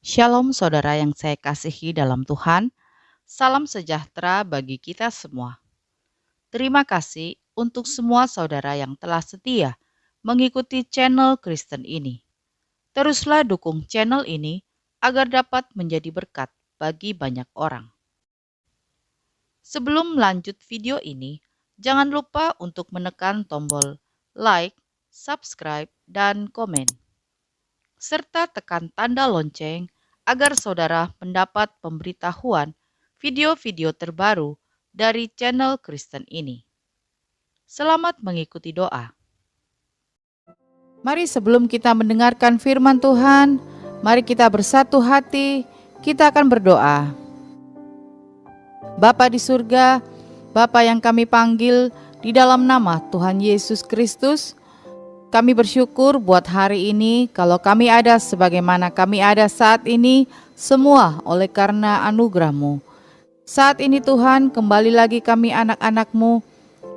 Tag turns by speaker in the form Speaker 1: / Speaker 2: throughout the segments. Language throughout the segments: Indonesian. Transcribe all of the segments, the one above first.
Speaker 1: Shalom saudara yang saya kasihi dalam Tuhan, salam sejahtera bagi kita semua. Terima kasih untuk semua saudara yang telah setia mengikuti channel Kristen ini. Teruslah dukung channel ini agar dapat menjadi berkat bagi banyak orang. Sebelum lanjut video ini, jangan lupa untuk menekan tombol like, subscribe, dan komen. Serta tekan tanda lonceng agar saudara mendapat pemberitahuan video-video terbaru dari channel Kristen ini. Selamat mengikuti doa.
Speaker 2: Mari sebelum kita mendengarkan firman Tuhan, mari kita bersatu hati, kita akan berdoa. Bapa di surga, Bapa yang kami panggil di dalam nama Tuhan Yesus Kristus, kami bersyukur buat hari ini kalau kami ada sebagaimana kami ada saat ini, semua oleh karena anugerah-Mu. Saat ini Tuhan, kembali lagi kami anak-anak-Mu,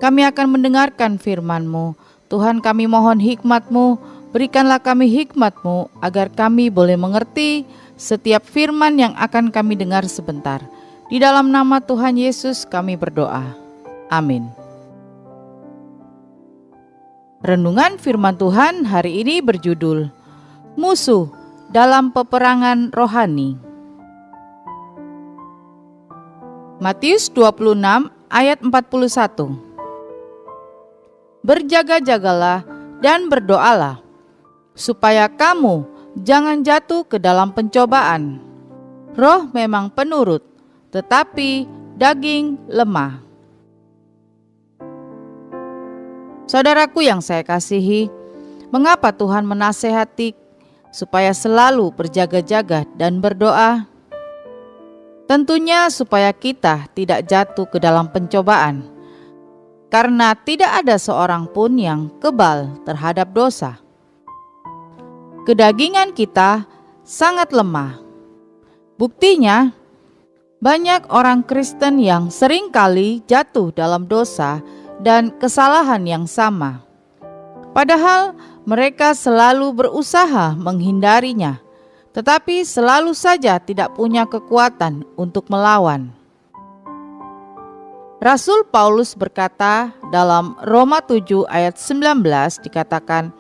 Speaker 2: kami akan mendengarkan firman-Mu. Tuhan, kami mohon hikmat-Mu, berikanlah kami hikmat-Mu agar kami boleh mengerti setiap firman yang akan kami dengar sebentar. Di dalam nama Tuhan Yesus kami berdoa. Amin. Renungan firman Tuhan hari ini berjudul Musuh dalam Peperangan Rohani. Matius 26 ayat 41. Berjaga-jagalah dan berdoalah, supaya kamu jangan jatuh ke dalam pencobaan. Roh memang penurut, tetapi daging lemah. Saudaraku yang saya kasihi, mengapa Tuhan menasehati supaya selalu berjaga-jaga dan berdoa? Tentunya supaya kita tidak jatuh ke dalam pencobaan, karena tidak ada seorang pun yang kebal terhadap dosa. Kedagingan kita sangat lemah. Buktinya, banyak orang Kristen yang seringkali jatuh dalam dosa dan kesalahan yang sama. Padahal mereka selalu berusaha menghindarinya, tetapi selalu saja tidak punya kekuatan untuk melawan. Rasul Paulus berkata dalam Roma 7 ayat 19 dikatakan,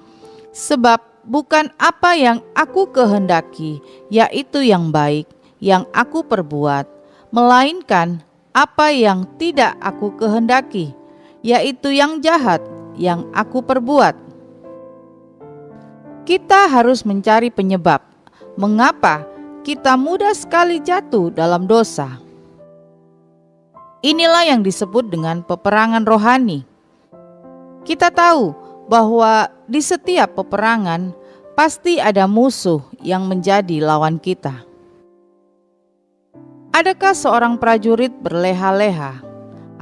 Speaker 2: sebab bukan apa yang aku kehendaki, yaitu yang baik, yang aku perbuat, melainkan apa yang tidak aku kehendaki, yaitu yang jahat, yang aku perbuat. Kita harus mencari penyebab mengapa kita mudah sekali jatuh dalam dosa. Inilah yang disebut dengan peperangan rohani. Kita tahu bahwa di setiap peperangan pasti ada musuh yang menjadi lawan kita. Adakah seorang prajurit berleha-leha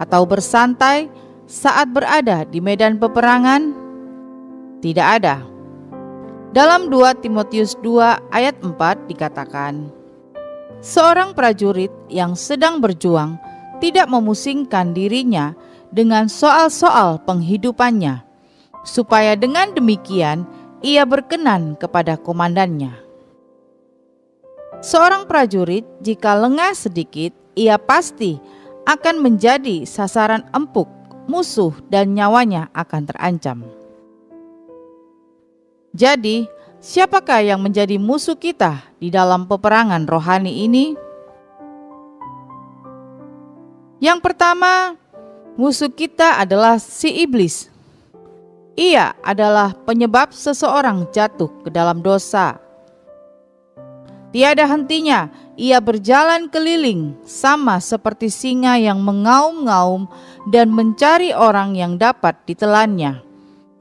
Speaker 2: atau bersantai saat berada di medan peperangan? Tidak ada. Dalam 2 Timotius 2 ayat 4 dikatakan, seorang prajurit yang sedang berjuang tidak memusingkan dirinya dengan soal-soal penghidupannya, supaya dengan demikian ia berkenan kepada komandannya. Seorang prajurit jika lengah sedikit, ia pasti akan menjadi sasaran empuk musuh dan nyawanya akan terancam. Jadi, siapakah yang menjadi musuh kita di dalam peperangan rohani ini? Yang pertama, musuh kita adalah si iblis. Ia adalah penyebab seseorang jatuh ke dalam dosa. Tiada hentinya ia berjalan keliling sama seperti singa yang mengaum-ngaum dan mencari orang yang dapat ditelannya.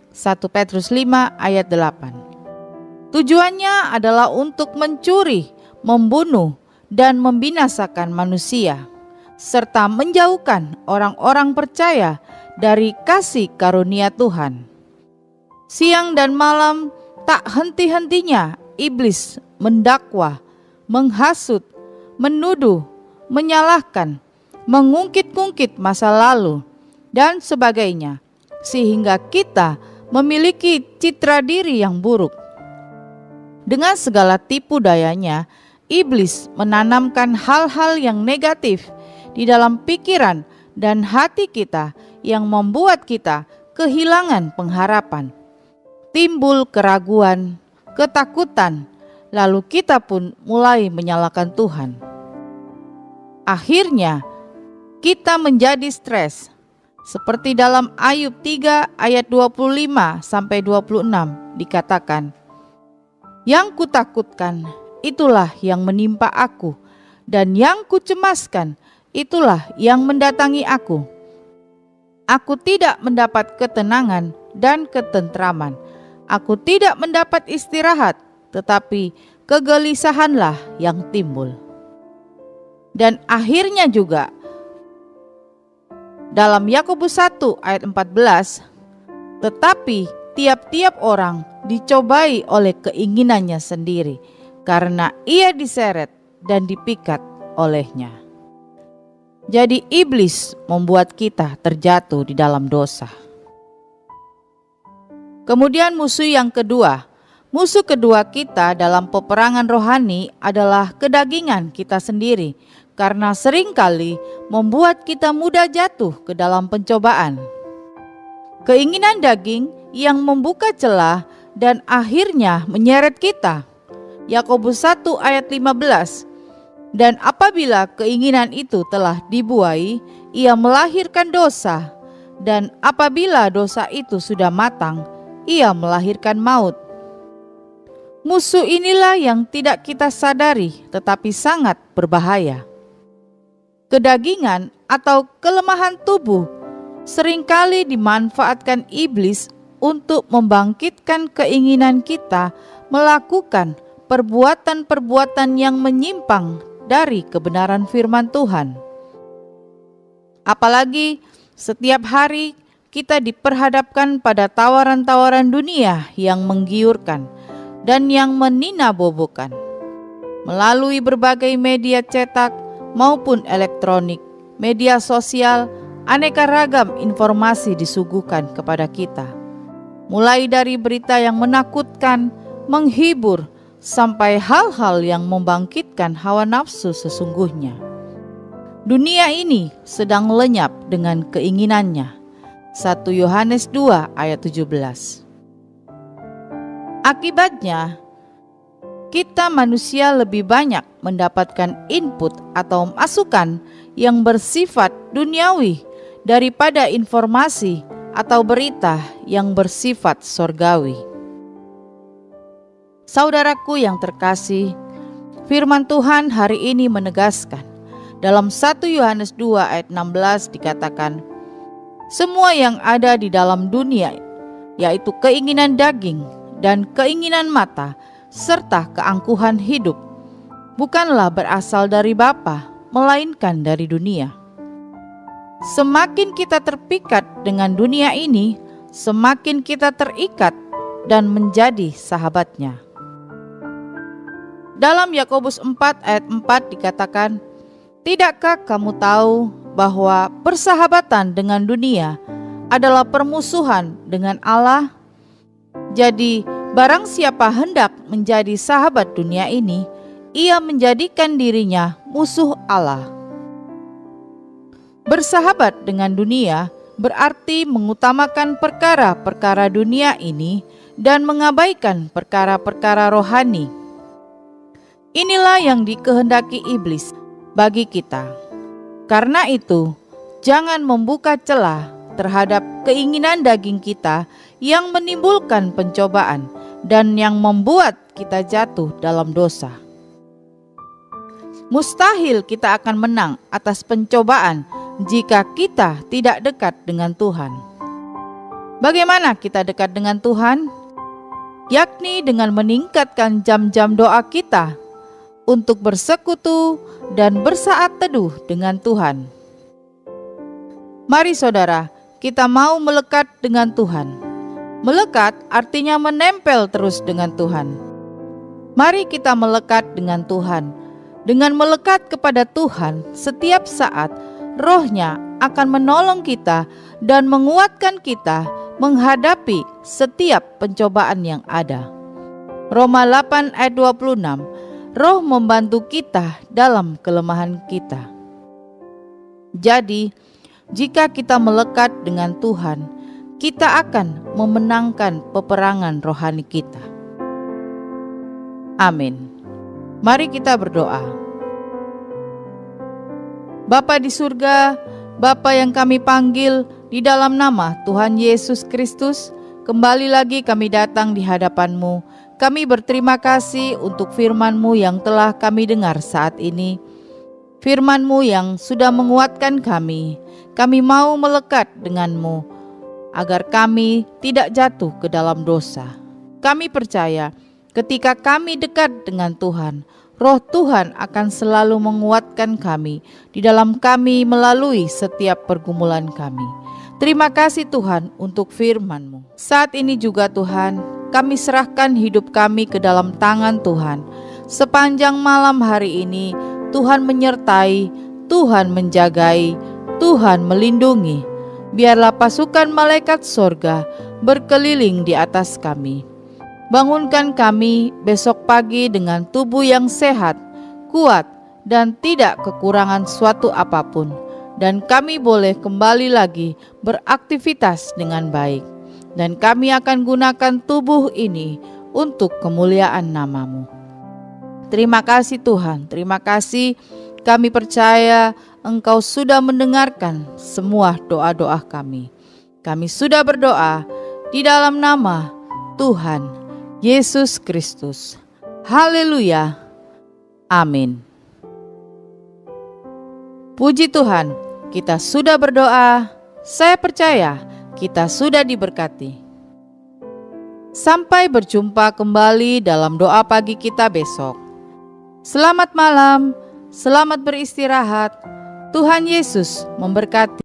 Speaker 2: 1 Petrus 5 ayat 8. Tujuannya adalah untuk mencuri, membunuh, dan membinasakan manusia, serta menjauhkan orang-orang percaya dari kasih karunia Tuhan. Siang dan malam tak henti-hentinya iblis mendakwa, menghasut, menuduh, menyalahkan, mengungkit-ungkit masa lalu, dan sebagainya, sehingga kita memiliki citra diri yang buruk. Dengan segala tipu dayanya, iblis menanamkan hal-hal yang negatif di dalam pikiran dan hati kita yang membuat kita kehilangan pengharapan. Timbul keraguan, ketakutan, lalu kita pun mulai menyalahkan Tuhan. Akhirnya, kita menjadi stres. Seperti dalam Ayub 3 ayat 25-26 dikatakan, "Yang kutakutkan, itulah yang menimpa aku, dan yang kucemaskan, itulah yang mendatangi aku. Aku tidak mendapat ketenangan dan ketentraman. Aku tidak mendapat istirahat, tetapi kegelisahanlah yang timbul." Dan akhirnya juga, dalam Yakobus 1 ayat 14, "Tetapi tiap-tiap orang dicobai oleh keinginannya sendiri, karena ia diseret dan dipikat olehnya." Jadi iblis membuat kita terjatuh di dalam dosa. Kemudian musuh yang kedua. Musuh kedua kita dalam peperangan rohani adalah kedagingan kita sendiri, karena seringkali membuat kita mudah jatuh ke dalam pencobaan. Keinginan daging yang membuka celah dan akhirnya menyeret kita. Yakobus 1 ayat 15. "Dan apabila keinginan itu telah dibuai, ia melahirkan dosa. Dan apabila dosa itu sudah matang, ia melahirkan maut." Musuh inilah yang tidak kita sadari tetapi sangat berbahaya. Kedagingan atau kelemahan tubuh seringkali dimanfaatkan iblis untuk membangkitkan keinginan kita melakukan perbuatan-perbuatan yang menyimpang dari kebenaran firman Tuhan. Apalagi setiap hari kita diperhadapkan pada tawaran-tawaran dunia yang menggiurkan dan yang meninabobokan. Melalui berbagai media cetak maupun elektronik, media sosial, aneka ragam informasi disuguhkan kepada kita. Mulai dari berita yang menakutkan, menghibur, sampai hal-hal yang membangkitkan hawa nafsu sesungguhnya. Dunia ini sedang lenyap dengan keinginannya. 1 Yohanes 2 ayat 17. Akibatnya, kita manusia lebih banyak mendapatkan input atau masukan yang bersifat duniawi daripada informasi atau berita yang bersifat sorgawi. Saudaraku yang terkasih, firman Tuhan hari ini menegaskan dalam 1 Yohanes 2 ayat 16 dikatakan, "Semua yang ada di dalam dunia, yaitu keinginan daging dan keinginan mata, serta keangkuhan hidup, bukanlah berasal dari Bapa, melainkan dari dunia." Semakin kita terpikat dengan dunia ini, semakin kita terikat dan menjadi sahabatnya. Dalam Yakobus 4 ayat 4 dikatakan, "Tidakkah kamu tahu bahwa persahabatan dengan dunia adalah permusuhan dengan Allah? Jadi barang siapa hendak menjadi sahabat dunia ini, ia menjadikan dirinya musuh Allah." Bersahabat dengan dunia berarti mengutamakan perkara-perkara dunia ini dan mengabaikan perkara-perkara rohani. Inilah yang dikehendaki iblis bagi kita. Karena itu, jangan membuka celah terhadap keinginan daging kita yang menimbulkan pencobaan dan yang membuat kita jatuh dalam dosa. Mustahil kita akan menang atas pencobaan jika kita tidak dekat dengan Tuhan. Bagaimana kita dekat dengan Tuhan? Yakni dengan meningkatkan jam-jam doa kita untuk bersekutu dan bersaat teduh dengan Tuhan. Mari saudara, kita mau melekat dengan Tuhan. Melekat artinya menempel terus dengan Tuhan. Mari kita melekat dengan Tuhan. Dengan melekat kepada Tuhan, setiap saat Roh-Nya akan menolong kita dan menguatkan kita menghadapi setiap pencobaan yang ada. Roma 8 ayat 26. Roh membantu kita dalam kelemahan kita. Jadi, jika kita melekat dengan Tuhan, kita akan memenangkan peperangan rohani kita. Amin. Mari kita berdoa. Bapa di surga, Bapa yang kami panggil di dalam nama Tuhan Yesus Kristus, kembali lagi kami datang di hadapan-Mu. Kami berterima kasih untuk firman-Mu yang telah kami dengar saat ini. Firman-Mu yang sudah menguatkan kami. Kami mau melekat dengan-Mu agar kami tidak jatuh ke dalam dosa. Kami percaya ketika kami dekat dengan Tuhan, Roh Tuhan akan selalu menguatkan kami di dalam kami melalui setiap pergumulan kami. Terima kasih Tuhan untuk firman-Mu. Saat ini juga Tuhan, kami serahkan hidup kami ke dalam tangan Tuhan. Sepanjang malam hari ini, Tuhan menyertai, Tuhan menjagai, Tuhan melindungi. Biarlah pasukan malaikat sorga berkeliling di atas kami. Bangunkan kami besok pagi dengan tubuh yang sehat, kuat, dan tidak kekurangan suatu apapun. Dan kami boleh kembali lagi beraktivitas dengan baik. Dan kami akan gunakan tubuh ini untuk kemuliaan nama-Mu. Terima kasih Tuhan, terima kasih. Kami percaya Engkau sudah mendengarkan semua doa-doa kami. Kami sudah berdoa di dalam nama Tuhan Yesus Kristus. Haleluya. Amin. Puji Tuhan, kita sudah berdoa. Saya percaya kita sudah diberkati. Sampai berjumpa kembali dalam doa pagi kita besok. Selamat malam, selamat beristirahat. Tuhan Yesus memberkati.